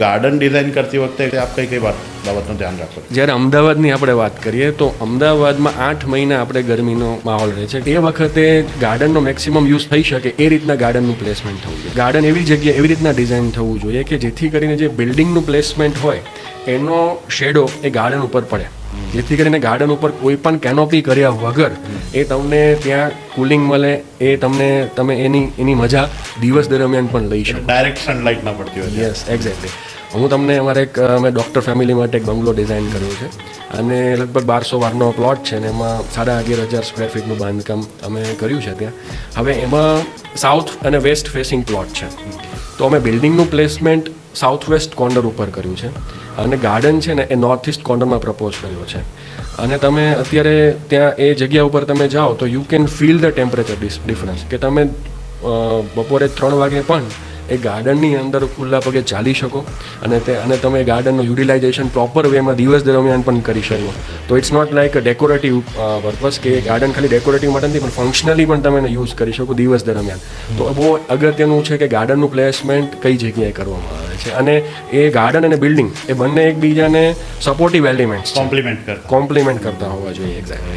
Garden design કરતી વખતે આપ કઈ બાબતનું ધ્યાન રાખો? જ્યારે અમદાવાદની આપણે વાત કરીએ તો અમદાવાદમાં 8 મહિના આપણે ગરમીનો માહોલ રહે છે. એ વખતે ગાર્ડનનો મેક્સિમમ યુઝ થઈ શકે એ રીતના ગાર્ડનનું પ્લેસમેન્ટ થવું જોઈએ. ગાર્ડન એવી જગ્યાએ એવી રીતના ડિઝાઇન થવું જોઈએ કે જેથી કરીને જે બિલ્ડિંગનું પ્લેસમેન્ટ હોય એનો શેડો એ ગાર્ડન ઉપર પડે, જેથી કરીને ગાર્ડન ઉપર કોઈ પણ કેનોપી કર્યા વગર એ તમને ત્યાં કુલિંગ મળે, એ તમે એની મજા દિવસ દરમિયાન પણ લઈ શકો. ડાયરેક્ટ સનલાઇટ ના પડતી હોય. Yes, exactly. હું તમને અમારે અમે ડૉક્ટર ફેમિલી માટે એક બંગલો ડિઝાઇન કર્યો છે અને લગભગ 1200 વારનો પ્લોટ છે ને એમાં 11,500 સ્ક્વેર ફીટનું બાંધકામ અમે કર્યું છે ત્યાં. હવે એમાં સાઉથ અને વેસ્ટ ફેસિંગ પ્લોટ છે, તો અમે બિલ્ડિંગનું પ્લેસમેન્ટ સાઉથ વેસ્ટ કોર્નર ઉપર કર્યું છે અને ગાર્ડન છે ને એ નોર્થ ઇસ્ટ કોર્નરમાં પ્રપોઝ કર્યો છે. અને તમે અત્યારે ત્યાં એ જગ્યા ઉપર તમે જાઓ તો you can feel the temperature difference, કે તમે બપોરે 3 વાગે પણ એ ગાર્ડનની અંદર ખુલ્લા પગે ચાલી શકો અને તમે ગાર્ડનનું યુટિલાઇઝેશન પ્રોપર વેમાં દિવસ દરમિયાન પણ કરી શકો. તો it's not like a decorative purpose કે ગાર્ડન ખાલી ડેકોરેટિવ માટે નથી પણ ફંક્શનલી પણ તમે એને યુઝ કરી શકો દિવસ દરમિયાન. તો બહુ અગત્યનું છે કે ગાર્ડનનું પ્લેસમેન્ટ કઈ જગ્યાએ કરવામાં આવે છે અને એ ગાર્ડન અને બિલ્ડિંગ એ બંને એકબીજાને સપોર્ટિવ એલિમેન્ટ્સ કોમ્પ્લિમેન્ટ કરતા હોવા જોઈએ. એક્ઝેક્ટલી.